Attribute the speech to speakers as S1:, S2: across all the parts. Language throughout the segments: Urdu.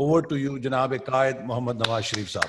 S1: Over to you, Janab Qaid Mohammad Nawaz Sharif Saab.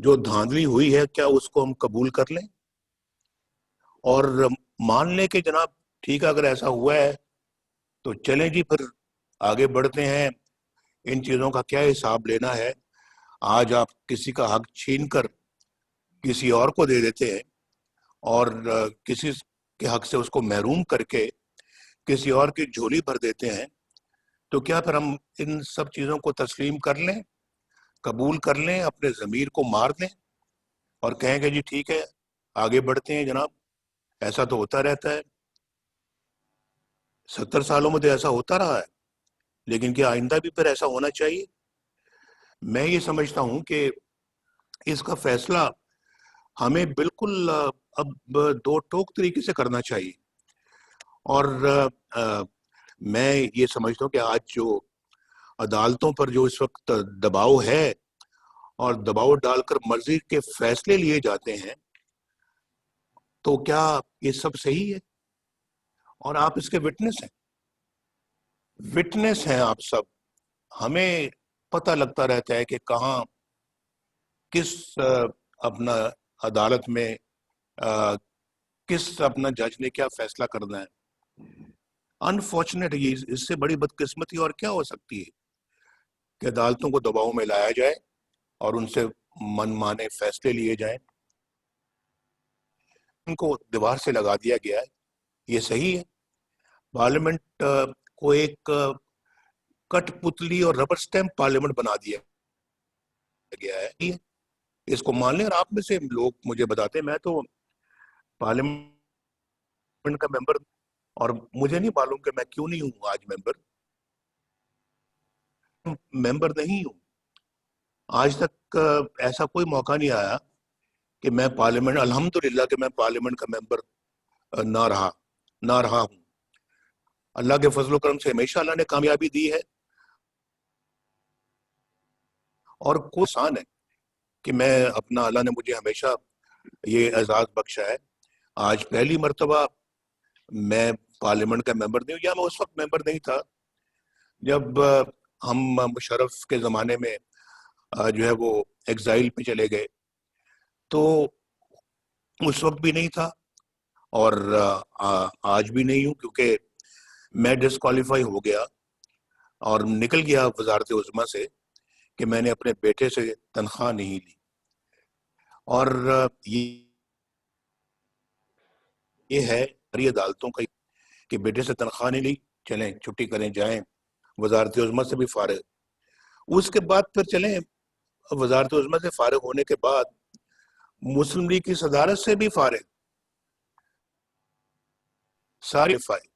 S2: جو دھاندلی ہوئی ہے کیا اس کو ہم قبول کر لیں اور مان لیں کہ جناب ٹھیک ہے اگر ایسا ہوا ہے تو چلیں جی پھر آگے بڑھتے ہیں. ان چیزوں کا کیا حساب لینا ہے؟ آج آپ کسی کا حق چھین کر کسی اور کو دے دیتے ہیں اور کسی کے حق سے اس کو محروم کر کے کسی اور کی جھولی بھر دیتے ہیں. تو کیا پھر ہم ان سب چیزوں کو تسلیم کر لیں، قبول کر لیں، اپنے ضمیر کو مار دیں اور کہیں کہ جی ٹھیک ہے آگے بڑھتے ہیں جناب؟ ایسا تو ہوتا رہتا ہے، 70 سالوں میں تو ایسا ہوتا رہا ہے، لیکن کیا آئندہ بھی پھر ایسا ہونا چاہیے؟ میں یہ سمجھتا ہوں کہ اس کا فیصلہ ہمیں بالکل اب دو ٹوک طریقے سے کرنا چاہیے. اور میں یہ سمجھتا ہوں کہ آج جو عدالتوں پر جو اس وقت دباؤ ہے اور دباؤ ڈال کر مرضی کے فیصلے لیے جاتے ہیں، تو کیا یہ سب صحیح ہے؟ اور آپ اس کے وٹنس ہیں آپ سب. ہمیں پتہ لگتا رہتا ہے کہ کہاں کس اپنا عدالت میں کس اپنا جج نے کیا فیصلہ کرنا ہے. انفارچونیٹ، اس سے بڑی بدقسمتی اور کیا ہو سکتی ہے کہ عدالتوں کو دباؤ میں لایا جائے اور ان سے من مانے فیصلے لیے جائیں. ان کو دیوار سے لگا دیا گیا ہے، یہ صحیح ہے؟ پارلیمنٹ کو ایک کٹ پتلی اور ربر سٹیمپ پارلیمنٹ بنا دیا گیا ہے. اس کو مان لیں. اور آپ میں سے لوگ مجھے بتاتے ہیں، میں تو پارلیمنٹ کا ممبر اور مجھے نہیں معلوم کہ میں کیوں نہیں ہوں آج ممبر نہیں ہوں. آج تک ایسا کوئی موقع نہیں آیا کہ میں پارلیمنٹ، الحمدللہ کہ میں پارلیمنٹ کا ممبر نہ رہا ہوں. اللہ کے فضل و کرم سے ہمیشہ اللہ نے کامیابی دی ہے اور کوئی آسان ہے کہ میں اپنا، اللہ نے مجھے ہمیشہ یہ اعزاز بخشا ہے. آج پہلی مرتبہ میں پارلیمنٹ کا ممبر نہیں ہوں، یا میں اس وقت ممبر نہیں تھا جب ہم مشرف کے زمانے میں جو ہے وہ ایگزائل پہ چلے گئے، تو اس وقت بھی نہیں تھا اور آج بھی نہیں ہوں، کیونکہ میں ڈسکوالیفائی ہو گیا اور نکل گیا وزارت عظمیٰ سے کہ میں نے اپنے بیٹے سے تنخواہ نہیں لی. اور یہ ہے ہماری عدالتوں کا کہ بیٹے سے تنخواہ نہیں لی، چلیں چھٹی کریں، جائیں وزارت عظمیٰ سے بھی فارغ. اس کے بعد پھر چلیں وزارت عظمیٰ سے فارغ ہونے کے بعد مسلم لیگ کی صدارت سے بھی فارغ، سارے فارغ.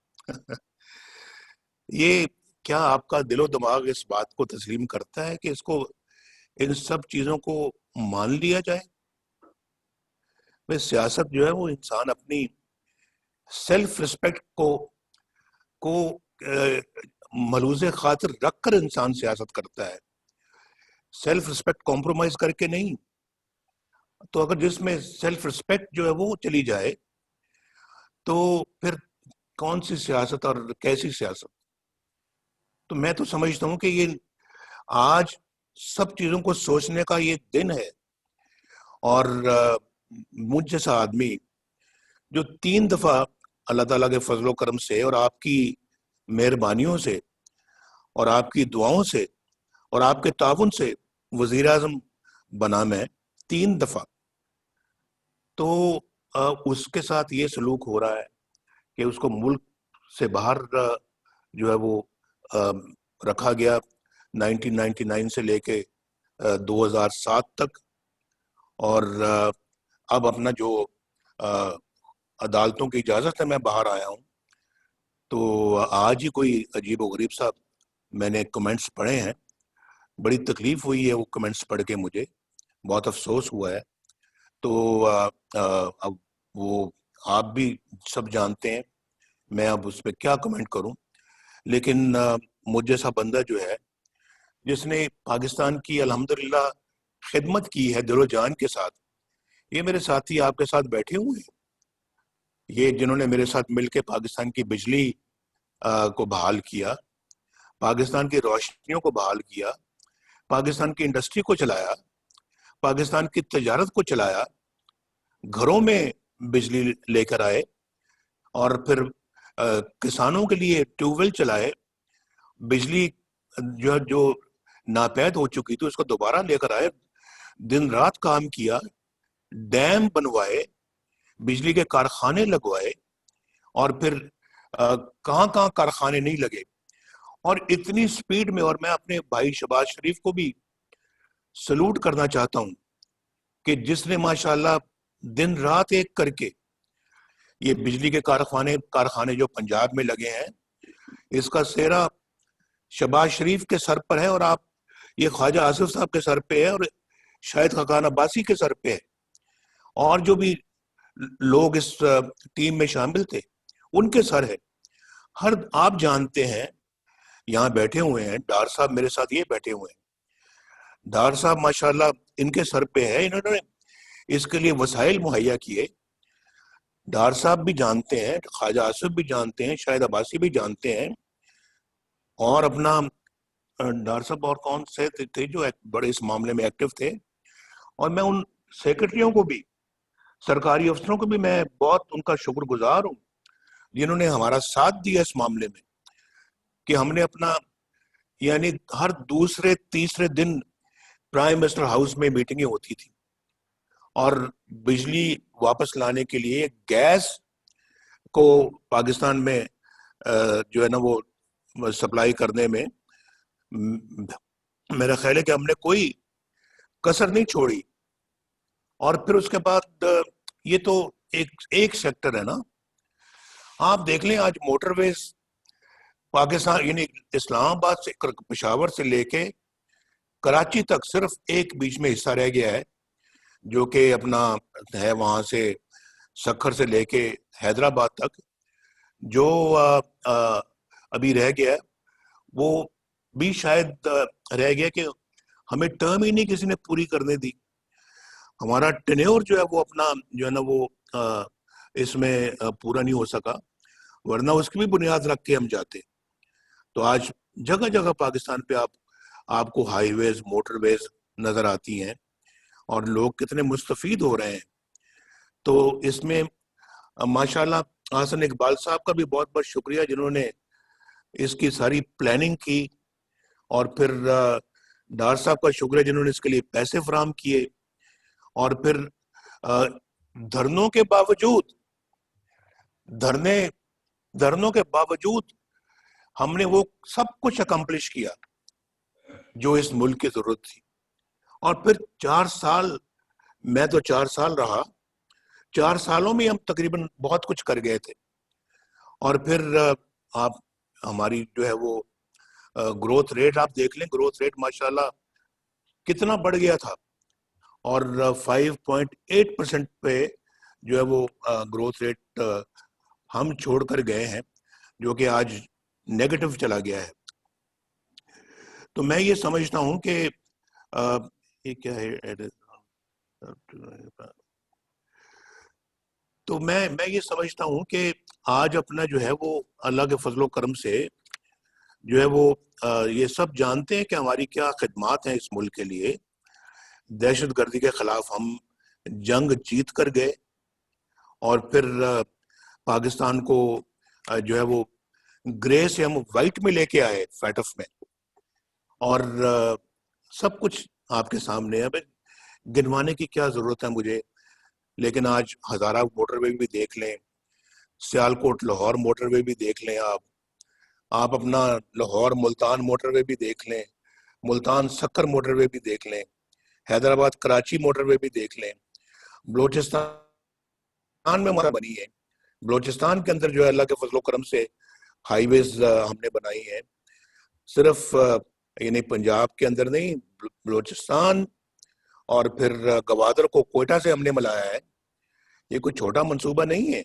S2: یہ کیا آپ کا دل و دماغ اس بات کو تسلیم کرتا ہے کہ اس کو، ان سب چیزوں کو مان لیا جائے؟ سیاست جو ہے وہ انسان اپنی سیلف ریسپیکٹ کو ملحوظ خاطر رکھ کر انسان سیاست کرتا ہے، سیلف ریسپیکٹ کمپرومائز کر کے نہیں. تو اگر جس میں سیلف ریسپیکٹ جو ہے وہ چلی جائے تو پھر کون سی سیاست اور کیسی سیاست؟ تو میں تو سمجھتا ہوں کہ یہ آج سب چیزوں کو سوچنے کا یہ دن ہے. اور مجھ جیسا آدمی جو 3 دفعہ اللہ تعالیٰ کے فضل و کرم سے اور آپ کی مہربانیوں سے اور آپ کی دعاؤں سے اور آپ کے تعاون سے وزیر اعظم بنا، میں 3 دفعہ، تو اس کے ساتھ یہ سلوک ہو رہا ہے کہ اس کو ملک سے باہر جو ہے وہ رکھا گیا 1999 سے لے کے 2007 تک. اور اب اپنا جو عدالتوں کی اجازت ہے میں باہر آیا ہوں. تو آج ہی کوئی عجیب و غریب صاحب میں نے کمنٹس پڑھے ہیں، بڑی تکلیف ہوئی ہے وہ کمنٹس پڑھ کے، مجھے بہت افسوس ہوا ہے. تو اب وہ آپ بھی سب جانتے ہیں، میں اب اس پہ کیا کمنٹ کروں. لیکن مجھ جیسا بندہ جو ہے جس نے پاکستان کی الحمدللہ خدمت کی ہے دل و جان کے ساتھ، یہ میرے ساتھی آپ کے ساتھ بیٹھے ہوئے ہیں، یہ جنہوں نے میرے ساتھ مل کے پاکستان کی بجلی کو بحال کیا، پاکستان کی روشنیوں کو بحال کیا، پاکستان کی انڈسٹری کو چلایا، پاکستان کی تجارت کو چلایا، گھروں میں بجلی لے کر آئے، اور پھر کسانوں کے لیے ٹیوب ویل چلائے، بجلی جو ناپید ہو چکی تھی اس کو دوبارہ لے کر آئے، دن رات کام کیا، ڈیم بنوائے، بجلی کے کارخانے لگوائے، اور پھر کہاں کہاں کارخانے نہیں لگے، اور اتنی سپیڈ میں. اور میں اپنے بھائی شہباز شریف کو بھی سلوٹ کرنا چاہتا ہوں کہ جس نے ماشاءاللہ دن رات ایک کر کے یہ بجلی کے کارخانے جو پنجاب میں لگے ہیں، اس کا سہرا شہباز شریف کے سر پر ہے، اور آپ یہ خواجہ آصف صاحب کے سر پہ ہے، اور شاہد خاقان عباسی کے سر پہ ہے، اور جو بھی لوگ اس ٹیم میں شامل تھے ان کے سر ہے. آپ جانتے ہیں، یہاں بیٹھے ہوئے ہیں ڈار صاحب میرے ساتھ یہ بیٹھے ہوئے ہیں، ڈار صاحب ماشاءاللہ ان کے سر پہ ہے، انہوں نے اس کے لیے وسائل مہیا کیے. ڈار صاحب بھی جانتے ہیں، خواجہ آصف بھی جانتے ہیں، شاہد عباسی بھی جانتے ہیں، اور اپنا ڈار صاحب اور کون سے تھے جو بڑے اس معاملے میں ایکٹیو تھے. اور میں ان سیکرٹریوں کو بھی، سرکاری افسروں کو بھی میں بہت ان کا شکر گزار ہوں جنہوں نے ہمارا ساتھ دیا اس معاملے میں، کہ ہم نے اپنا یعنی ہر دوسرے تیسرے دن پرائم منسٹر ہاؤس میں میٹنگیں ہوتی تھی، اور بجلی واپس لانے کے لیے گیس کو پاکستان میں جو ہے نا وہ سپلائی کرنے میں میرا خیال ہے کہ ہم نے کوئی کسر نہیں چھوڑی. اور پھر اس کے بعد یہ تو ایک سیکٹر ہے نا. آپ دیکھ لیں آج موٹر ویز پاکستان یعنی اسلام آباد سے پشاور سے لے کے کراچی تک صرف ایک بیچ میں حصہ رہ گیا ہے جو کہ اپنا ہے وہاں سے سکھر سے لے کے حیدرآباد تک، جو ابھی رہ گیا ہے وہ بھی شاید رہ گیا کہ ہمیں ٹرم ہی نہیں کسی نے پوری کرنے دی. ہمارا ٹینیور جو ہے وہ اپنا جو ہے نا وہ اس میں پورا نہیں ہو سکا، ورنہ اس کی بھی بنیاد رکھ کے ہم جاتے. تو آج جگہ جگہ پاکستان پہ آپ کو ہائی ویز، موٹر ویز نظر آتی ہیں، اور لوگ کتنے مستفید ہو رہے ہیں. تو اس میں ماشاءاللہ حسن اقبال صاحب کا بھی بہت بہت شکریہ جنہوں نے اس کی ساری پلاننگ کی، اور پھر ڈار صاحب کا شکریہ جنہوں نے اس کے لیے پیسے فراہم کیے، اور پھر دھرنوں کے باوجود ہم نے وہ سب کچھ اکمپلش کیا جو اس ملک کی ضرورت تھی. اور پھر 4 سال، میں تو 4 سال رہا، 4 سالوں میں ہم تقریباً بہت کچھ کر گئے تھے. اور پھر آپ ہماری جو ہے وہ گروتھ ریٹ آپ دیکھ لیں، گروتھ ریٹ ماشاءاللہ کتنا بڑھ گیا تھا، اور 5.8% پہ جو ہے وہ گروتھ ریٹ ہم چھوڑ کر گئے ہیں، جو کہ آج نیگیٹو چلا گیا ہے. تو میں یہ سمجھتا ہوں کہ یہ کیا ہے، تو میں یہ سمجھتا ہوں کہ آج اپنا جو ہے وہ اللہ کے فضل و کرم سے جو ہے وہ یہ سب جانتے ہیں کہ ہماری کیا خدمات ہیں اس ملک کے لیے. دہشت گردی کے خلاف ہم جنگ جیت کر گئے، اور پھر پاکستان کو جو ہے وہ گرے سے ہم وائٹ میں لے کے آئے، فیٹف میں، اور سب کچھ آپ کے سامنے ہے. گنوانے کی کیا ضرورت ہے مجھے، لیکن آج ہزارہ موٹر وے بھی دیکھ لیں، سیالکوٹ لاہور موٹر وے بھی دیکھ لیں، آپ اپنا لاہور ملتان موٹر وے بھی دیکھ لیں، ملتان سکر موٹر وے بھی دیکھ لیں، حیدرآباد کراچی موٹر وے بھی دیکھ لیں. بلوچستان میں ہمارا بنی ہے، بلوچستان کے اندر جو ہے اللہ کے فضل و کرم سے ہائی ویز ہم نے بنائی ہیں، صرف یعنی پنجاب کے اندر نہیں، بلوچستان اور پھر گوادر کو کوئٹہ سے ہم نے ملایا ہے. یہ کوئی چھوٹا منصوبہ نہیں ہے.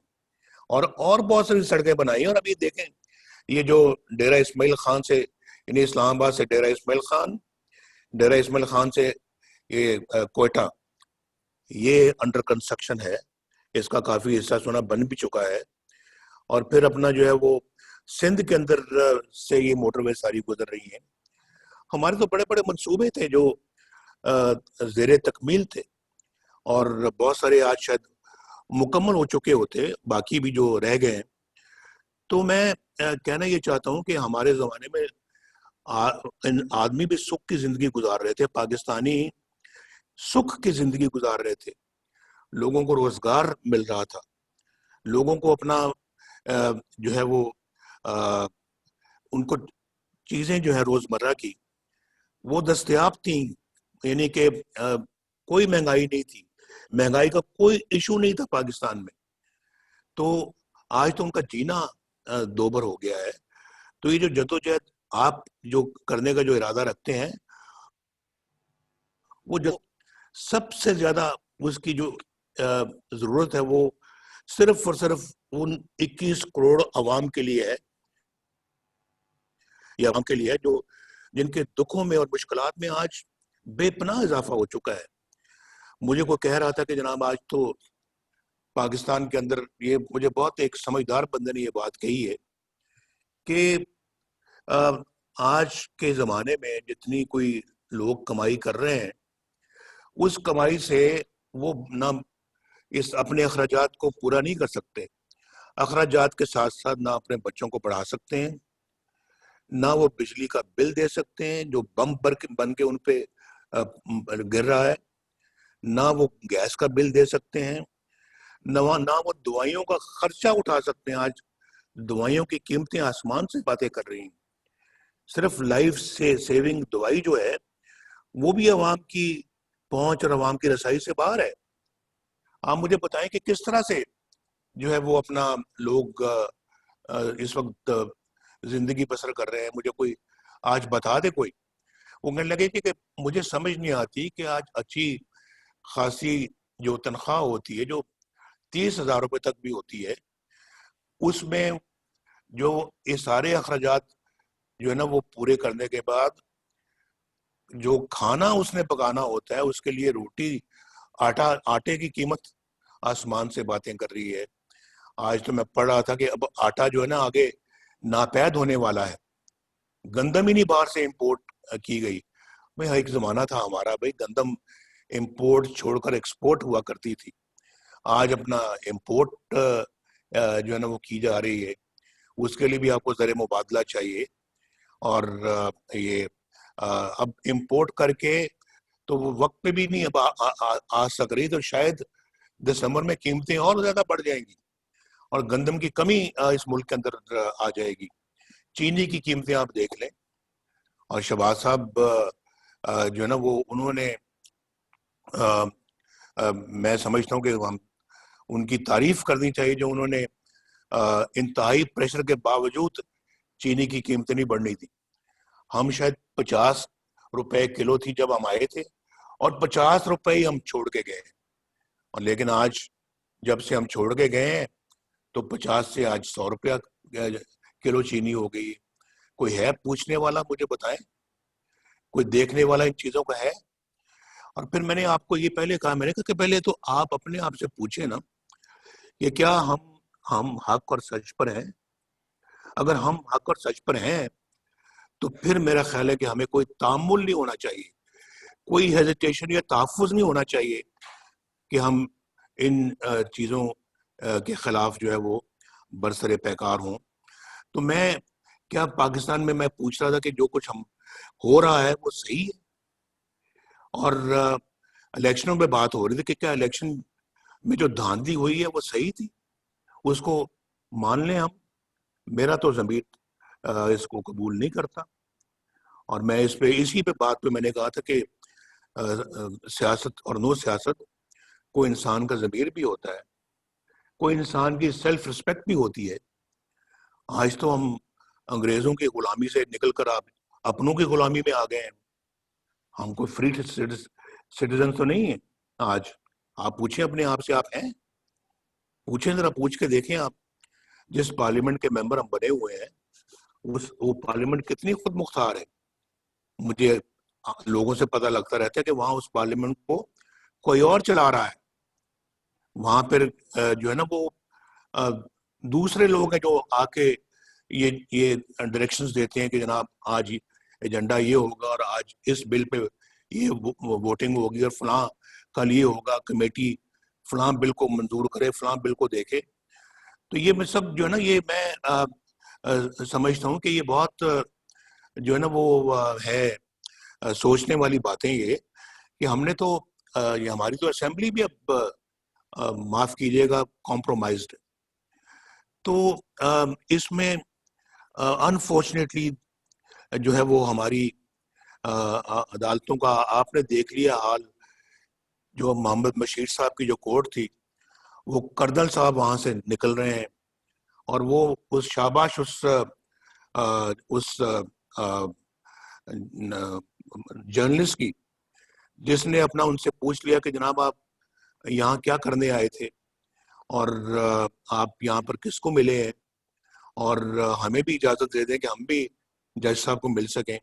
S2: اور بہت ساری سڑکیں بنائی ہیں. اور اب یہ دیکھیں، یہ جو ڈیرہ اسماعیل خان سے یعنی اسلام آباد سے ڈیرہ اسماعیل خان سے یہ کوئٹہ، یہ انڈر کنسٹرکشن ہے، اس کا کافی حصہ سنا بن بھی چکا ہے. اور پھر اپنا جو ہے وہ سندھ کے اندر سے یہ موٹر وے ساری گزر رہی ہیں. ہمارے تو بڑے بڑے منصوبے تھے جو زیر تکمیل تھے اور بہت سارے آج شاید مکمل ہو چکے ہوتے، باقی بھی جو رہ گئے ہیں. تو میں کہنا یہ چاہتا ہوں کہ ہمارے زمانے میں آدمی بھی سکھ کی زندگی گزار رہے تھے، پاکستانی سکھ کی زندگی گزار رہے تھے، لوگوں کو روزگار مل رہا تھا، لوگوں کو اپنا جو ہے وہ ان کو چیزیں جو ہے روزمرہ کی وہ دستیاب تھیں، یعنی کہ کوئی مہنگائی نہیں تھی، مہنگائی کا کوئی ایشو نہیں تھا پاکستان میں. تو آج تو ان کا جینا دوبر ہو گیا ہے. تو یہ جو جدوجہد آپ جو کرنے کا جو ارادہ رکھتے ہیں، وہ جو سب سے زیادہ اس کی جو ضرورت ہے وہ صرف اور صرف ان 21 کروڑ عوام کے لیے ہے، یا عوام کے لیے ہے جو جن کے دکھوں میں اور مشکلات میں آج بے پناہ اضافہ ہو چکا ہے. مجھے کوئی کہہ رہا تھا کہ جناب آج تو پاکستان کے اندر، یہ مجھے بہت ایک سمجھدار بندے نے یہ بات کہی ہے کہ آج کے زمانے میں جتنی کوئی لوگ کمائی کر رہے ہیں، اس کمائی سے وہ نہ اس اپنے اخراجات کو پورا نہیں کر سکتے، اخراجات کے ساتھ ساتھ نہ اپنے بچوں کو پڑھا سکتے ہیں، نہ وہ بجلی کا بل دے سکتے ہیں جو بم بن کے ان پہ گر رہا ہے، نہ وہ گیس کا بل دے سکتے ہیں، نہ وہ دوائیوں کا خرچہ اٹھا سکتے ہیں. آج دوائیوں کی قیمتیں آسمان سے باتیں کر رہی ہیں. صرف لائف سے سیونگ دوائی جو ہے وہ بھی عوام کی پہنچ اور عوام کی رسائی سے باہر ہے. آپ مجھے بتائیں کہ کس طرح سے جو ہے وہ اپنا لوگ اس وقت زندگی بسر کر رہے ہیں. مجھے کوئی آج بتا دے کوئی، وہ کہنے لگے کہ مجھے سمجھ نہیں آتی کہ آج اچھی خاصی جو تنخواہ ہوتی ہے جو 30,000 روپے تک بھی ہوتی ہے، اس میں جو یہ سارے اخراجات جو ہے نا وہ پورے کرنے کے بعد جو کھانا اس نے پکانا ہوتا ہے، اس کے لیے روٹی آٹے کی قیمت آسمان سے باتیں کر رہی ہے. آج تو میں پڑھ رہا تھا کہ اب آٹا جو ہے نا آگے ناپید ہونے والا ہے، گندم ہی نہیں باہر سے امپورٹ کی گئی. بھائی ایک زمانہ تھا ہمارا، بھائی گندم امپورٹ چھوڑ کر ایکسپورٹ ہوا کرتی تھی. آج اپنا امپورٹ جو ہے نا وہ کی جا رہی ہے. اس کے لیے بھی آپ کو زر مبادلہ چاہیے، اور یہ اب امپورٹ کر کے تو وہ وقت پہ بھی نہیں اب آ سک رہی، تو شاید دسمبر میں قیمتیں اور زیادہ بڑھ جائیں گی اور گندم کی کمی اس ملک کے اندر آ جائے گی. چینی کی قیمتیں آپ دیکھ لیں، اور شہباز صاحب جو ہے نا وہ انہوں نے میں سمجھتا ہوں کہ ہم ان کی تعریف کرنی چاہیے جو انہوں نے انتہائی پریشر کے باوجود چینی کی قیمتیں نہیں بڑھنی تھی. ہم شاید 50 روپے کلو تھی جب ہم آئے تھے، اور 50 روپے ہی ہم چھوڑ کے گئے، اور لیکن آج جب سے ہم چھوڑ کے گئے ہیں تو 50 سے آج 100 روپیہ کلو چینی ہو گئی. کوئی ہے پوچھنے والا؟ مجھے بتائیں، کوئی دیکھنے والا ان چیزوں کا ہے؟ اور پھر میں نے آپ کو یہ پہلے کہا، میں نے کہا کہ پہلے تو آپ اپنے آپ سے پوچھیں نا کہ کیا ہم حق اور سچ پر ہیں. اگر ہم حق اور سچ پر ہیں تو پھر میرا خیال ہے کہ ہمیں کوئی تامل نہیں ہونا چاہیے، کوئی ہیزیٹیشن یا تحفظ نہیں ہونا چاہیے کہ ہم ان چیزوں کے خلاف جو ہے وہ برسر پیکار ہوں. تو میں کیا پاکستان میں پوچھ رہا تھا کہ جو کچھ ہم ہو رہا ہے وہ صحیح ہے؟ اور الیکشنوں میں بات ہو رہی تھی کہ کیا الیکشن میں جو دھاندلی ہوئی ہے وہ صحیح تھی؟ اس کو مان لیں ہم. میرا تو ضمیر اس کو قبول نہیں کرتا، اور میں اسی پہ بات پہ میں نے کہا تھا کہ سیاست اور نو سیاست، کوئی انسان کا ضمیر بھی ہوتا ہے، کوئی انسان کی سیلف رسپیکٹ بھی ہوتی ہے. آج تو ہم انگریزوں کی غلامی سے نکل کر آپ اپنوں کی غلامی میں آ گئے ہیں. ہم کوئی فری سٹیزن تو نہیں ہیں. آج آپ پوچھیں اپنے آپ سے، آپ ہیں؟ پوچھیں، ذرا پوچھ کے دیکھیں آپ. جس پارلیمنٹ کے ممبر ہم بنے ہوئے ہیں وہ پارلیمنٹ کتنی خود مختار ہے. مجھے لوگوں سے پتہ لگتا رہتا ہے کہ وہاں اس پارلیمنٹ کو کوئی اور چلا رہا ہے. وہاں پھر جو ہے نا وہ دوسرے لوگ ہیں جو آ کے یہ ڈائریکشنز دیتے ہیں کہ جناب آج ایجنڈا یہ ہوگا اور آج اس بل پہ یہ ووٹنگ ہوگی اور فلاں کل یہ ہوگا, کمیٹی فلاں بل کو منظور کرے, فلاں بل کو دیکھے. تو یہ میں سب جو ہے نا, یہ میں سمجھتا ہوں کہ یہ بہت جو ہے نا وہ ہے سوچنے والی باتیں یہ, کہ ہم نے تو یہ ہماری تو اسمبلی بھی اب معاف کیجیے گا کمپرومائزڈ. تو اس میں انفارچونیٹلی جو ہے وہ ہماری عدالتوں کا آپ نے دیکھ لیا حال. جو محمد مشیر صاحب کی جو کورٹ تھی, وہ کرنل صاحب وہاں سے نکل رہے ہیں, اور وہ اس شاباش اس جرنلسٹ کی, جس نے اپنا ان سے پوچھ لیا کہ جناب آپ یہاں کیا کرنے آئے تھے, اور آپ یہاں پر کس کو ملے ہیں, اور ہمیں بھی اجازت دے دیں کہ ہم بھی جج صاحب کو مل سکیں.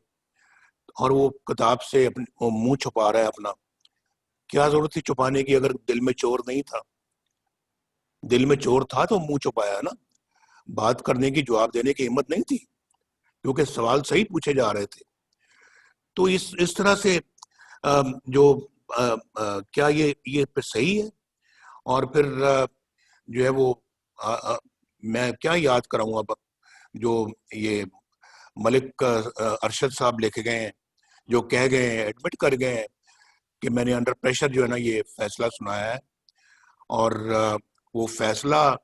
S2: اور وہ کتاب سے منہ چھپا رہا ہے اپنا. کیا ضرورت تھی چھپانے کی اگر دل میں چور نہیں تھا؟ دل میں چور تھا تو منہ چھپایا نا. بات کرنے کی, جواب دینے کی ہمت نہیں تھی, کیونکہ سوال صحیح پوچھے جا رہے تھے. تو اس طرح سے جو کیا یہ پھر صحیح ہے؟ اور پھر جو ہے وہ میں کیا یاد کراؤں اب, جو یہ ملک ارشد صاحب لے کے گئے ہیں, جو کہہ گئے ہیں, ایڈمٹ کر گئے ہیں کہ میں نے انڈر پریشر جو ہے نا یہ فیصلہ سنایا ہے, اور وہ فیصلہ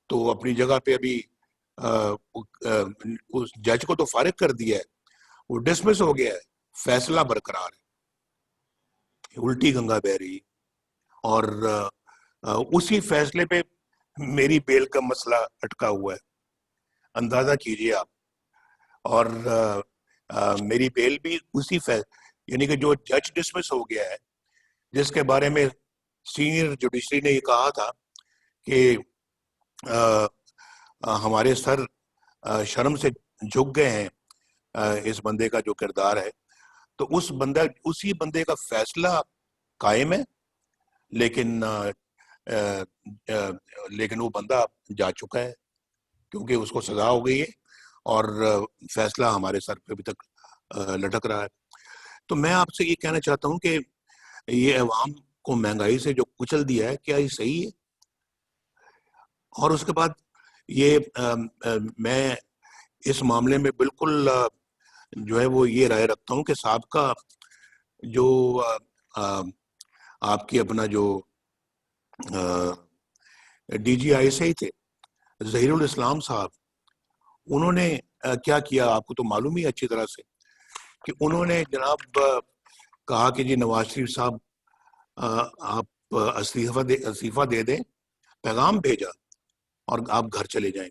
S2: تو اپنی جگہ پہ ابھی اس جج کو تو فارغ کر دیا ہے, وہ ڈسمس ہو گیا ہے, فیصلہ برقرار ہے, الٹی گنگا بہ رہی. اور اسی فیصلے پہ میری بیل کا مسئلہ اٹکا ہوا ہے, اندازہ کیجئے آپ. اور میری بیل بھی اسی یعنی کہ جو جج ڈسمس ہو گیا ہے, جس کے بارے میں سینئر جوڈیشری نے یہ کہا تھا کہ ہمارے سر شرم سے جھک گئے ہیں اس بندے کا جو کردار ہے. تو اسی بندے کا فیصلہ قائم ہے, لیکن وہ بندہ جا چکا ہے, کیونکہ اس کو سزا ہو گئی ہے, اور فیصلہ ہمارے سر پہ ابھی تک لٹک رہا ہے. تو میں آپ سے یہ کہنا چاہتا ہوں کہ یہ عوام کو مہنگائی سے جو کچل دیا ہے, کیا یہ صحیح ہے؟ اور اس کے بعد یہ میں اس معاملے میں بالکل جو ہے وہ یہ رائے رکھتا ہوں کہ سابقہ جو آپ کی اپنا جو ڈی جی آئی سے ہی تھے, ظہیر الاسلام صاحب, انہوں نے کیا کیا آپ کو تو معلوم ہی اچھی طرح سے, کہ انہوں نے جناب کہا کہ جی نواز شریف صاحب آپ استعفیٰ دے دیں, پیغام بھیجا, اور آپ گھر چلے جائیں.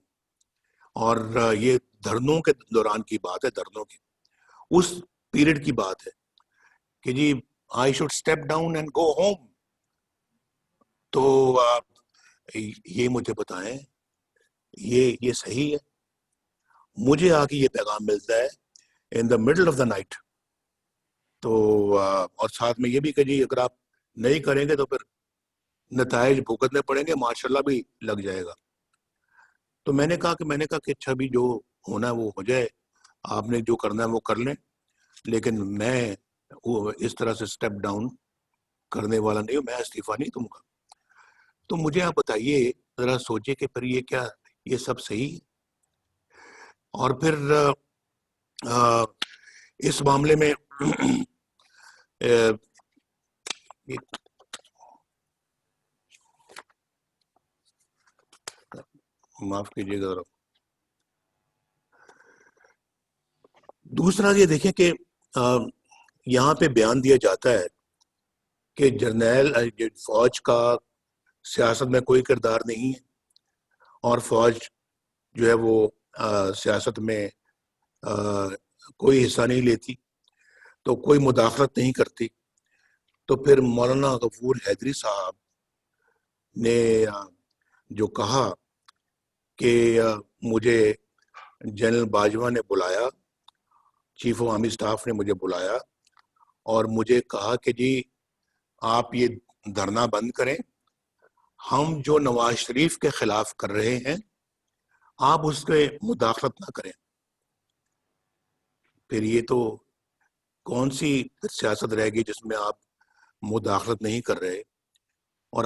S2: اور یہ دھرنوں کے دوران کی بات ہے, دھرنوں کی اس پیریڈ کی بات ہے کہ جی I should step down and go home. تو آپ یہ مجھے بتائیں, یہ صحیح ہے؟ مجھے آ کے یہ پیغام ملتا ہے in the middle of the night. تو اور ساتھ میں یہ بھی کہ جی اگر آپ نہیں کریں گے تو پھر نتائج بھگتنے پڑیں گے, ماشاء اللہ بھی لگ جائے گا. تو میں نے کہا کہ اچھا بھی جو ہونا ہے وہ ہو جائے, آپ نے جو کرنا ہے وہ کر لیں, لیکن میں اس طرح سے سٹیپ ڈاؤن کرنے والا نہیں ہوں, میں استعفیٰ نہیں دوں گا. تو مجھے آپ بتائیے, ذرا سوچے کہ پھر یہ سب صحیح. اور پھر اس معاملے میں معاف کیجیے گا ذرا, دوسرا یہ دیکھیں کہ یہاں پہ بیان دیا جاتا ہے کہ جرنیل فوج کا سیاست میں کوئی کردار نہیں ہے, اور فوج جو ہے وہ سیاست میں کوئی حصہ نہیں لیتی, تو کوئی مداخلت نہیں کرتی. تو پھر مولانا غفور حیدری صاحب نے جو کہا کہ مجھے جنرل باجوہ نے بلایا, چیف آف آرمی سٹاف نے مجھے بلایا, اور مجھے کہا کہ جی آپ یہ دھرنا بند کریں, ہم جو نواز شریف کے خلاف کر رہے ہیں آپ اس کے مداخلت نہ کریں. پھر یہ تو کون سی سیاست رہ گئی جس میں آپ مداخلت نہیں کر رہے؟ اور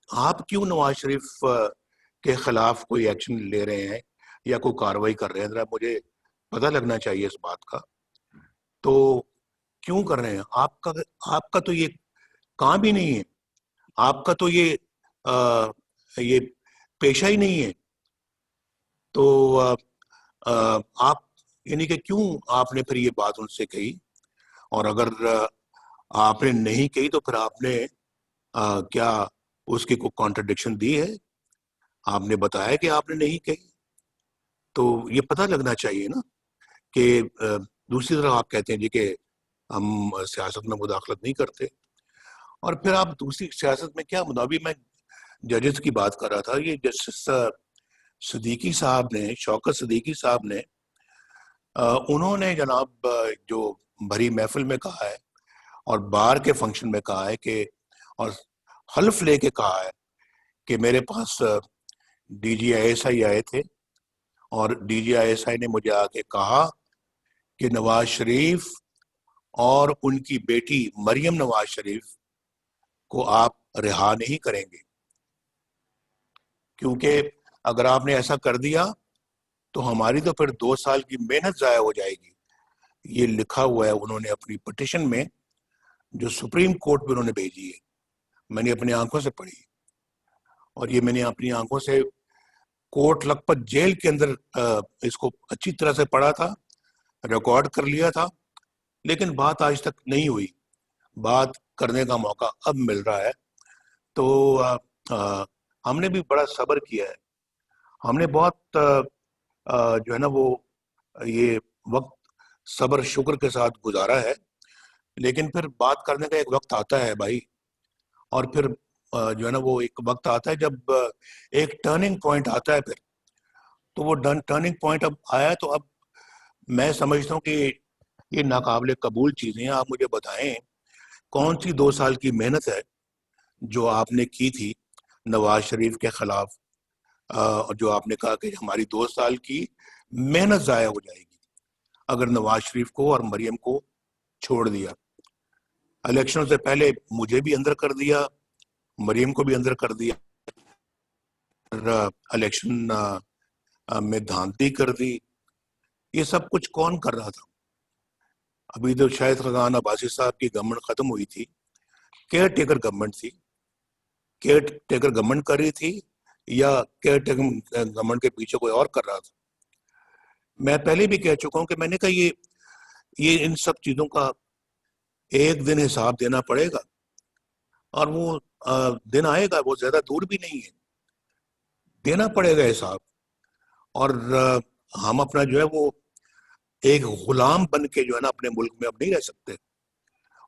S2: آپ کیوں نواز شریف کے خلاف کوئی ایکشن لے رہے ہیں یا کوئی کاروائی کر رہے ہیں؟ ذرا مجھے پتہ لگنا چاہیے اس بات کا. تو کیوں کر رہے ہیں؟ آپ کا تو یہ کام ہی نہیں ہے، آپ کا تو یہ پیشہ ہی نہیں ہے. تو آپ یعنی کہ کیوں آپ نے پھر یہ بات ان سے کہی؟ اور اگر آپ نے نہیں کہی تو پھر آپ نے کیا اس کی کوئی کانٹرڈکشن دی ہے؟ آپ نے بتایا کہ آپ نے نہیں کہی، تو یہ پتہ لگنا چاہیے نا. کہ دوسری طرف آپ کہتے ہیں جی کہ ہم سیاست میں مداخلت نہیں کرتے، اور پھر آپ دوسری سیاست میں کیا ابھی میں ججز کی بات کر رہا تھا. یہ جسٹس صدیقی صاحب نے، شوکت صدیقی صاحب نے، انہوں نے جناب جو بھری محفل میں کہا ہے اور بار کے فنکشن میں کہا ہے کہ، اور حلف لے کے کہا ہے کہ میرے پاس D G I S I آئے تھے اور D G I S I نے مجھے آ کے کہا کہ نواز شریف اور ان کی بیٹی مریم نواز شریف کو آپ رہا نہیں کریں گے، کیونکہ اگر آپ نے ایسا کر دیا تو ہماری تو پھر 2 سال کی محنت ضائع ہو جائے گی. یہ لکھا ہوا ہے انہوں نے اپنی پٹیشن میں جو سپریم کورٹ میں انہوں نے بھیجی ہے. میں نے اپنی آنکھوں سے پڑھی، اور یہ میں نے اپنی آنکھوں سے کوٹ لکھپت جیل کے اندر اس کو اچھی طرح سے پڑھا تھا، ریکارڈ کر لیا تھا، لیکن بات آج تک نہیں ہوئی. بات کرنے کا موقع اب مل رہا ہے. تو ہم نے بھی بڑا صبر کیا ہے، ہم نے بہت جو ہے نا وہ یہ وقت صبر شکر کے ساتھ گزارا ہے. لیکن پھر بات کرنے کا ایک وقت آتا ہے بھائی، اور پھر جو ہے نا وہ ایک وقت آتا ہے جب ایک ٹرننگ پوائنٹ آتا ہے. پھر تو وہ ٹرننگ پوائنٹ اب آیا ہے، تو اب میں سمجھتا ہوں کہ یہ ناقابل قبول چیزیں ہیں. آپ مجھے بتائیں کون سی 2 سال کی محنت ہے جو آپ نے کی تھی نواز شریف کے خلاف، جو آپ نے کہا کہ ہماری 2 سال کی محنت ضائع ہو جائے گی اگر نواز شریف کو اور مریم کو چھوڑ دیا. الیکشن سے پہلے مجھے بھی اندر کر دیا، مریم کو بھی اندر کر دیا، الیکشن میں دھاندلی کر دی. یہ سب کچھ کون کر رہا تھا؟ ابھی تو شاید خزان عباسی صاحب کی گورنمنٹ ختم ہوئی تھی، کیئر ٹیکر گورنمنٹ تھی. کیئر ٹیکر گورنمنٹ کر رہی تھی یا کیئر ٹیکر گورنمنٹ کے پیچھے کوئی اور کر رہا تھا؟ میں پہلے بھی کہہ چکا ہوں کہ میں نے کہا یہ ان سب چیزوں کا ایک دن حساب دینا پڑے گا، اور وہ دن آئے گا، وہ زیادہ دور بھی نہیں ہے، دینا پڑے گا حساب. اور ہم اپنا جو ہے وہ ایک غلام بن کے جو ہے نا اپنے ملک میں اب نہیں رہ سکتے،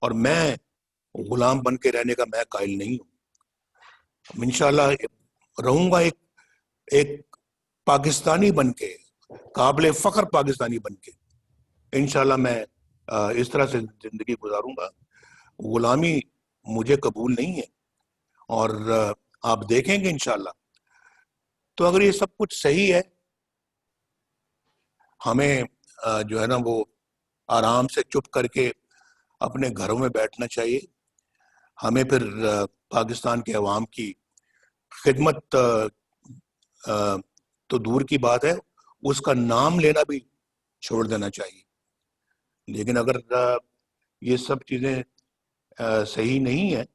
S2: اور میں غلام بن کے رہنے کا میں قائل نہیں ہوں. انشاءاللہ رہوں گا ایک پاکستانی بن کے، قابل فخر پاکستانی بن کے. انشاءاللہ میں اس طرح سے زندگی گزاروں گا. غلامی مجھے قبول نہیں ہے، اور آپ دیکھیں گے انشاءاللہ. تو اگر یہ سب کچھ صحیح ہے، ہمیں جو ہے نا وہ آرام سے چپ کر کے اپنے گھروں میں بیٹھنا چاہیے. ہمیں پھر پاکستان کے عوام کی خدمت تو دور کی بات ہے، اس کا نام لینا بھی چھوڑ دینا چاہیے. لیکن اگر یہ سب چیزیں صحیح نہیں ہیں،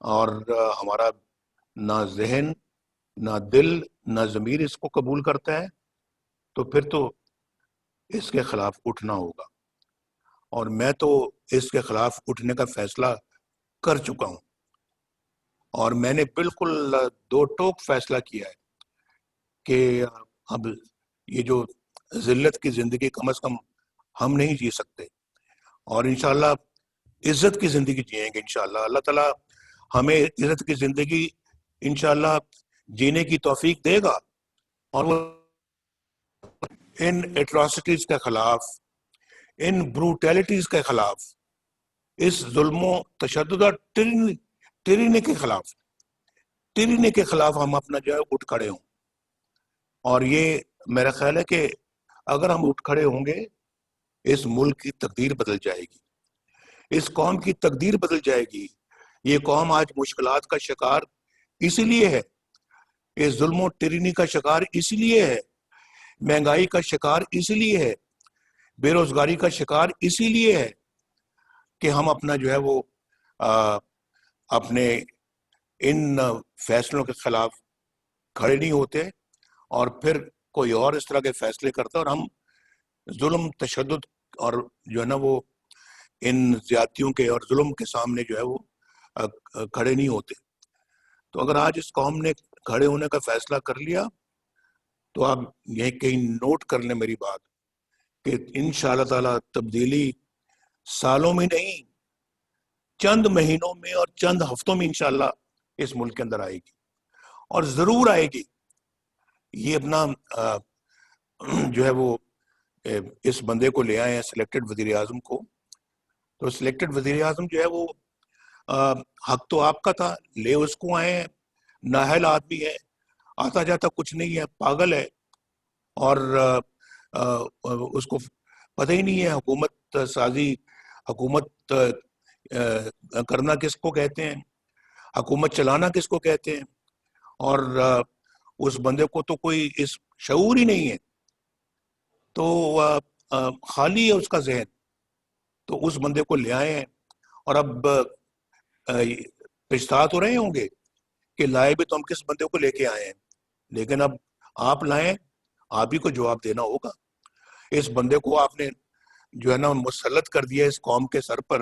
S2: اور ہمارا نہ ذہن، نہ دل، نہ ضمیر اس کو قبول کرتا ہے، تو پھر تو اس کے خلاف اٹھنا ہوگا. اور میں تو اس کے خلاف اٹھنے کا فیصلہ کر چکا ہوں، اور میں نے بالکل 2 ٹوک فیصلہ کیا ہے کہ اب یہ جو ذلت کی زندگی کم از کم ہم نہیں جی سکتے، اور انشاءاللہ عزت کی زندگی جئیں گے. انشاءاللہ اللہ تعالیٰ ہمیں عزت کی زندگی انشاءاللہ جینے کی توفیق دے گا، اور وہ ان ایٹراسٹیز کے خلاف، ان بروٹیلٹیز کے خلاف، اس ظلم و تشدد اور ٹرینی کے خلاف ہم اپنا جو ہے اٹھ کھڑے ہوں. اور یہ میرا خیال ہے کہ اگر ہم اٹھ کھڑے ہوں گے اس ملک کی تقدیر بدل جائے گی, اس قوم کی تقدیر بدل جائے گی. یہ قوم آج مشکلات کا شکار اسی لیے ہے, اس ظلم و ٹرینی کا شکار اسی لیے ہے, مہنگائی کا شکار اسی لیے ہے, بے روزگاری کا شکار اسی لیے ہے کہ ہم اپنا جو ہے وہ اپنے ان فیصلوں کے خلاف کھڑے نہیں ہوتے, اور پھر کوئی اور اس طرح کے فیصلے کرتا ہے, اور ہم ظلم, تشدد اور جو ہے نا وہ ان زیادتیوں کے اور ظلم کے سامنے جو ہے وہ کھڑے نہیں ہوتے. تو اگر آج اس قوم نے کھڑے ہونے کا فیصلہ کر لیا تو آپ یہ کہیں نوٹ کر لیں میری بات کہ انشاءاللہ تعالی تبدیلی سالوں میں نہیں, چند مہینوں میں اور چند ہفتوں میں انشاءاللہ اس ملک کے اندر آئے گی, اور ضرور آئے گی. یہ اپنا جو ہے وہ اس بندے کو لے آئے ہیں سلیکٹڈ وزیر اعظم کو, تو سلیکٹڈ وزیر اعظم جو ہے وہ حق تو آپ کا تھا, لے اس کو آئے ہیں, نااہل آدمی ہے, آتا جاتا کچھ نہیں ہے, پاگل ہے, اور اس کو پتہ ہی نہیں ہے حکومت سازی, حکومت کرنا کس کو کہتے ہیں, حکومت چلانا کس کو کہتے ہیں, اور اس بندے کو تو کوئی اس شعور ہی نہیں ہے, تو خالی ہے اس کا ذہن. تو اس بندے کو لے آئے ہیں, اور اب پچھتا تو رہے ہوں گے کہ لائے بھی تو ہم کس بندے کو لے کے آئے ہیں, لیکن اب آپ لائیں, آپ ہی کو جواب دینا ہوگا. اس بندے کو آپ نے جو ہے نا مسلط کر دیا اس قوم کے سر پر,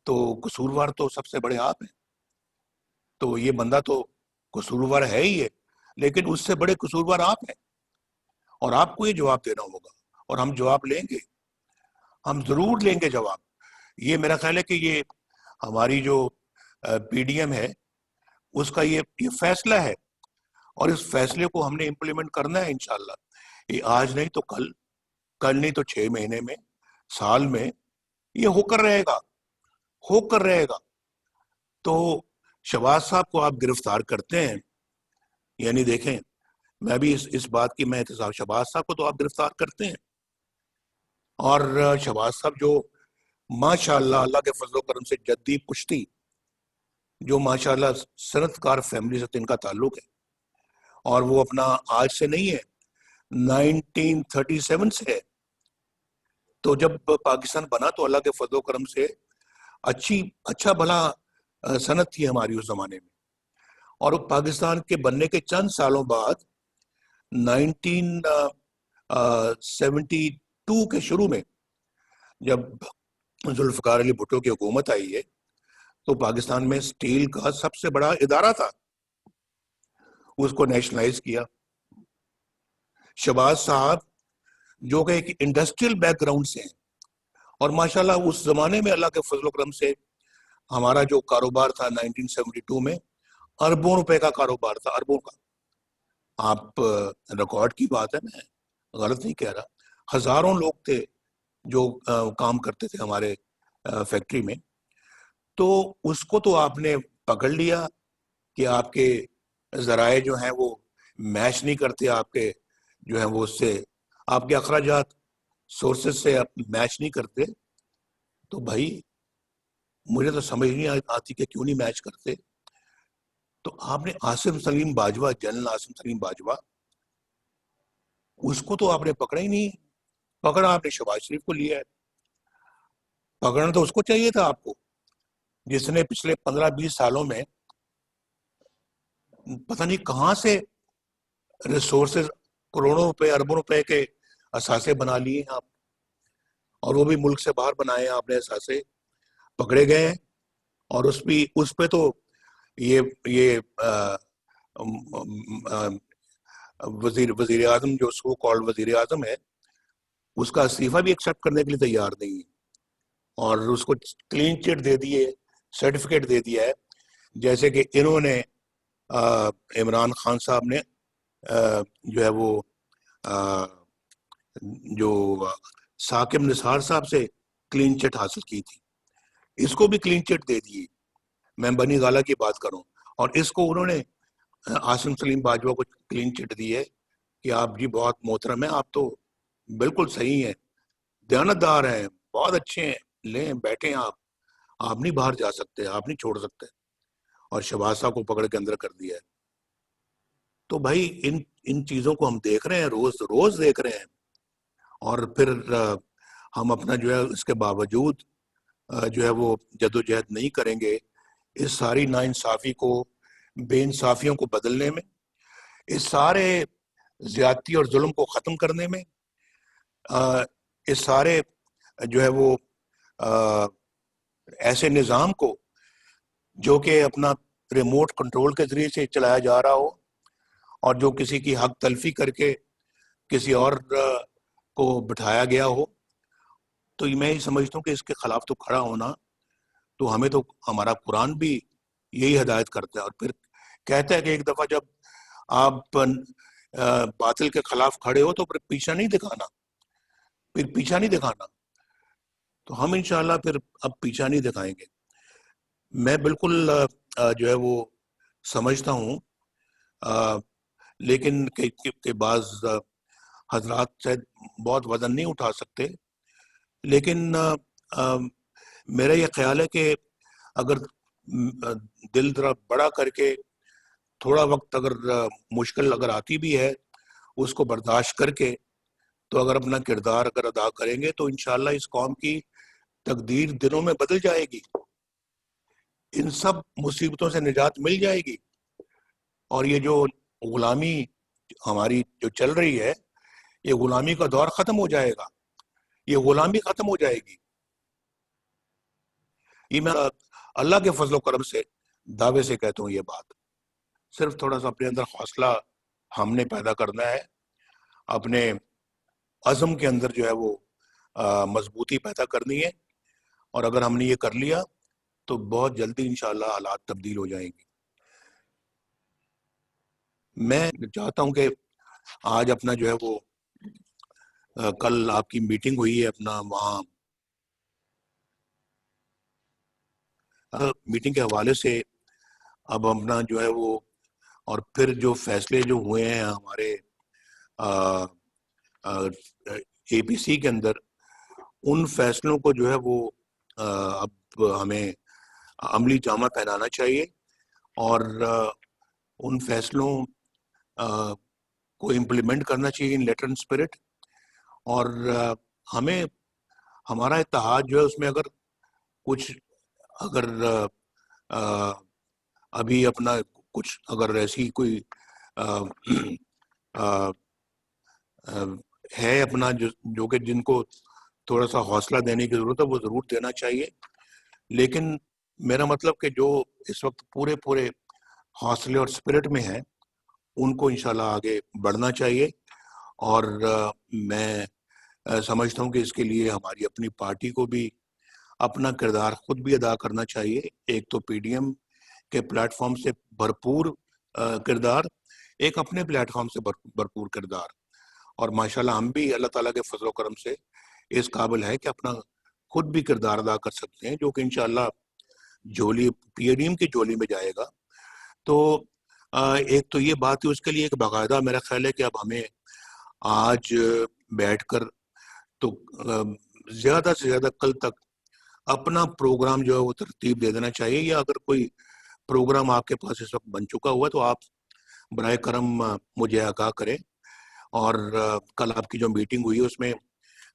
S2: تو قصوروار تو سب سے بڑے آپ ہیں. تو یہ بندہ تو قصوروار ہے ہی ہے, لیکن اس سے بڑے قصوروار آپ ہیں, اور آپ کو یہ جواب دینا ہوگا, اور ہم جواب لیں گے, ہم ضرور لیں گے جواب. یہ میرا خیال ہے کہ یہ ہماری جو پی ڈی ایم ہے اس کا یہ فیصلہ ہے, اور اس فیصلے کو ہم نے امپلیمنٹ کرنا ہے انشاءاللہ. یہ آج نہیں تو کل, کل نہیں تو 6 مہینے میں, سال میں یہ ہو کر رہے گا, ہو کر رہے گا. تو شہباز صاحب کو آپ گرفتار کرتے ہیں, یعنی دیکھیں میں بھی اس بات کی میں احتساب, شہباز صاحب کو تو آپ گرفتار کرتے ہیں, اور شہباز صاحب جو ماشاءاللہ اللہ کے فضل و کرم سے جدی پشتی, جو ماشاءاللہ صنعت کار فیملی سے ان کا تعلق ہے, اور وہ اپنا آج سے نہیں ہے 1937 سے ہے. تو جب پاکستان بنا تو اللہ کے فضل و کرم سے اچھا بھلا صنعت تھی ہماری اس زمانے میں, اور پاکستان کے بننے کے چند سالوں بعد 1972 کے شروع میں جب ذوالفقار علی بھٹو کی حکومت آئی ہے تو پاکستان میں سٹیل کا سب سے بڑا ادارہ تھا, اس کو نیشنلائز کیا. شہباز صاحب جو کہ ایک انڈسٹریل بیک گراؤنڈ سے ہیں, اور ماشاءاللہ اس زمانے میں اللہ کے فضل و کرم سے ہمارا جو کاروبار تھا 1972 میں اربوں روپے کا کاروبار تھا, اربوں کا. آپ ریکارڈ کی بات ہے, میں غلط نہیں کہہ رہا, ہزاروں لوگ تھے جو کام کرتے تھے ہمارے فیکٹری میں. تو اس کو تو آپ نے پکڑ لیا کہ آپ کے ذرائع جو ہیں وہ میچ نہیں کرتے, آپ کے جو ہیں وہ اس سے آپ کے اخراجات سورسز سے میچ نہیں کرتے. تو بھائی مجھے تو سمجھ نہیں آتی کہ کیوں نہیں میچ کرتے. تو آپ نے عاصم سلیم باجوہ, جنرل عاصم سلیم باجوہ, اس کو تو آپ نے پکڑا ہی نہیں. پکڑا آپ نے شہباز شریف کو لیا ہے. پکڑنا تو اس کو چاہیے تھا آپ کو, جس نے پچھلے 15-20 سالوں میں پتہ نہیں کہاں سے ریسورسز کروڑوں روپے اربوں روپے کے اثاثے بنا لیے ہیں آپ, اور وہ بھی ملک سے باہر بنائے ہیں آپ نے اثاثے. پکڑے گئے ہیں, اور اس پہ تو یہ وزیر اعظم جو سو کالڈ وزیر اعظم ہے اس کا استعفیٰ بھی ایکسیپٹ کرنے کے لیے تیار نہیں ہے, اور اس کو کلین چٹ دے دیے, سرٹیفکیٹ دے دیا ہے, جیسے کہ انہوں نے عمران خان صاحب نے جو ہے وہ جو ثاقب نثار صاحب سے کلین چٹ حاصل کی تھی, اس کو بھی کلین چٹ دے دیے. میں بنی گالہ کی بات کروں, اور اس کو انہوں نے عاصم سلیم باجوہ کو کلین چٹ دی ہے کہ آپ جی بہت محترم ہیں, آپ تو بالکل صحیح ہیں, دیانتدار ہیں, بہت اچھے ہیں, لیں بیٹھیں آپ نہیں باہر جا سکتے, آپ نہیں چھوڑ سکتے, اور شہباز صاحب کو پکڑ کے اندر کر دیا ہے. تو بھائی ان چیزوں کو ہم دیکھ رہے ہیں, روز دیکھ رہے ہیں, اور پھر ہم اپنا جو ہے اس کے باوجود جو ہے وہ جدوجہد نہیں کریں گے اس ساری ناانصافی کو, بے انصافیوں کو بدلنے میں, اس سارے زیادتی اور ظلم کو ختم کرنے میں, اس سارے جو ہے وہ ایسے نظام کو جو کہ اپنا ریموٹ کنٹرول کے ذریعے سے چلایا جا رہا ہو, اور جو کسی کی حق تلفی کر کے کسی اور کو بٹھایا گیا ہو, تو میں یہ سمجھتا ہوں کہ اس کے خلاف تو کھڑا ہونا, تو ہمیں تو ہمارا قرآن بھی یہی ہدایت کرتا ہے, اور پھر کہتا ہے کہ ایک دفعہ جب آپ باطل کے خلاف کھڑے ہو تو پھر پیچھا نہیں دکھانا, تو ہم انشاءاللہ پھر اب پیچھا نہیں دکھائیں گے. میں بالکل جو ہے وہ سمجھتا ہوں, لیکن کہ بعض حضرات شاید بہت وزن نہیں اٹھا سکتے, لیکن میرا یہ خیال ہے کہ اگر دل ذرا بڑا کر کے تھوڑا وقت اگر مشکل اگر آتی بھی ہے اس کو برداشت کر کے, تو اگر اپنا کردار اگر ادا کریں گے تو انشاءاللہ اس قوم کی تقدیر دنوں میں بدل جائے گی, ان سب مصیبتوں سے نجات مل جائے گی, اور یہ جو غلامی ہماری جو چل رہی ہے, یہ غلامی کا دور ختم ہو جائے گا, یہ غلامی ختم ہو جائے گی. یہ میں اللہ کے فضل و کرم سے دعوے سے کہتا ہوں, یہ بات صرف تھوڑا سا اپنے اندر حوصلہ ہم نے پیدا کرنا ہے, اپنے عزم کے اندر جو ہے وہ مضبوطی پیدا کرنی ہے, اور اگر ہم نے یہ کر لیا تو بہت جلدی انشاءاللہ حالات تبدیل ہو جائیں گے. میں چاہتا ہوں کہ آج اپنا جو ہے وہ کل آپ کی میٹنگ ہوئی ہے, اپنا وہاں میٹنگ کے حوالے سے اب اپنا جو ہے وہ, اور پھر جو فیصلے جو ہوئے ہیں ہمارے اے پی سی کے اندر, ان فیصلوں کو جو ہے وہ اب ہمیں عملی جامہ پہنانا چاہیے, اور ان فیصلوں کو امپلیمنٹ کرنا چاہیے ان لیٹر اینڈ اسپرٹ, اور ہمیں ہمارا اتحاد جو ہے اس میں اگر ابھی اپنا کچھ اگر ایسی کوئی ہے اپنا جو کہ جن کو تھوڑا سا حوصلہ دینے کی ضرورت ہے, وہ ضرور دینا چاہیے, لیکن میرا مطلب کہ جو اس وقت پورے حوصلے اور اسپرٹ میں ہیں ان کو انشاءاللہ آگے بڑھنا چاہیے. اور میں سمجھتا ہوں کہ اس کے لیے ہماری اپنی پارٹی کو بھی اپنا کردار خود بھی ادا کرنا چاہیے. ایک تو پی ڈی ایم کے پلیٹ فارم سے بھرپور کردار, ایک اپنے پلیٹ فارم سے بھرپور کردار, اور ماشاءاللہ ہم بھی اللہ تعالیٰ کے فضل و کرم سے اس قابل ہے کہ اپنا خود بھی کردار ادا کر سکتے ہیں, جو کہ انشاءاللہ جولی پی ڈی ایم کی جولی میں جائے گا. تو ایک تو یہ بات ہے, اس کے لیے ایک باقاعدہ میرا خیال ہے کہ اب ہمیں آج بیٹھ کر تو زیادہ سے زیادہ کل تک اپنا پروگرام جو ہے وہ ترتیب دے دینا چاہیے, یا اگر کوئی پروگرام آپ کے پاس اس وقت بن چکا ہوا تو آپ برائے کرم مجھے آگاہ کریں, اور کل آپ کی جو میٹنگ ہوئی اس میں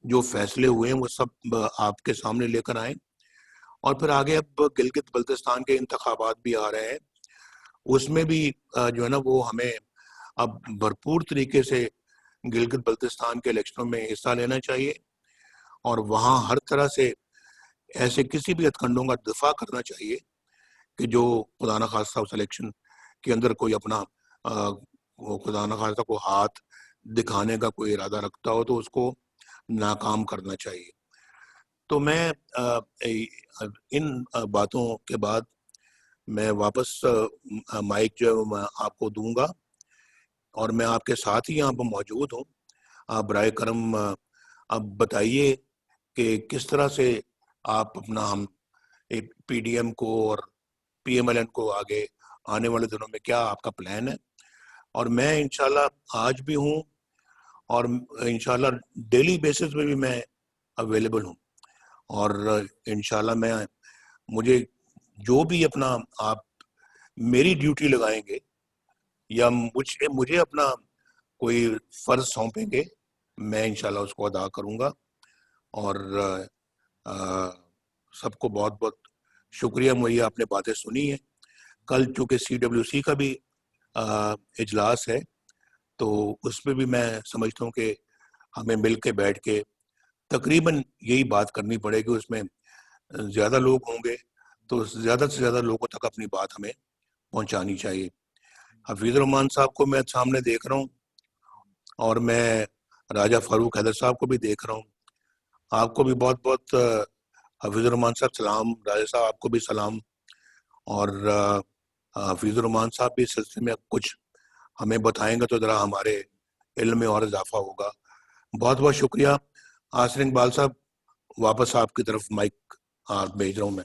S2: جو فیصلے ہوئے ہیں وہ سب آپ کے سامنے لے کر آئیں. اور پھر آگے اب گلگت بلتستان کے انتخابات بھی آ رہے ہیں, اس میں بھی جو ہے نا وہ ہمیں اب بھرپور طریقے سے گلگت بلتستان کے الیکشنوں میں حصہ لینا چاہیے, اور وہاں ہر طرح سے ایسے کسی بھی ہتھکنڈوں کا دفاع کرنا چاہیے کہ جو خدا نخواستہ اس الیکشن کے اندر کوئی اپنا خدا نخواستہ کو ہاتھ دکھانے کا کوئی ارادہ رکھتا ہو تو اس کو ناکام کرنا چاہیے. تو میں ان باتوں کے بعد میں واپس مائک جو ہے میں آپ کو دوں گا, اور میں آپ کے ساتھ ہی یہاں پر موجود ہوں. آپ برائے کرم اب بتائیے کہ کس طرح سے آپ اپنا ہم پی ڈی ایم کو اور پی ایم ایل این کو آگے آنے والے دنوں میں کیا آپ کا پلان ہے. اور میں انشاءاللہ آج بھی ہوں, اور انشاءاللہ ڈیلی بیسس پہ بھی میں اویلیبل ہوں، اور انشاءاللہ مجھے جو بھی اپنا آپ میری ڈیوٹی لگائیں گے یا مجھے اپنا کوئی فرض سونپیں گے، میں انشاءاللہ اس کو ادا کروں گا. اور سب کو بہت بہت شکریہ، مجھے آپ نے باتیں سنی ہیں. کل چونکہ CWC کا بھی اجلاس ہے، تو اس میں بھی میں سمجھتا ہوں کہ ہمیں مل کے بیٹھ کے تقریباً یہی بات کرنی پڑے گی. اس میں زیادہ لوگ ہوں گے تو زیادہ سے زیادہ لوگوں تک اپنی بات ہمیں پہنچانی چاہیے. حفیظ الرحمان صاحب کو میں سامنے دیکھ رہا ہوں، اور میں راجہ فاروق حیدر صاحب کو بھی دیکھ رہا ہوں. آپ کو بھی بہت بہت حفیظ الرحمان صاحب سلام، راجہ صاحب آپ کو بھی سلام. اور حفیظ الرحمان صاحب بھی اس سلسلے میں کچھ ہمیں بتائیں گے تو ذرا ہمارے علم میں اور اضافہ ہوگا. بہت بہت شکریہ. آصر اقبال صاحب، واپس آپ کی طرف مائک بھیج رہا ہوں میں.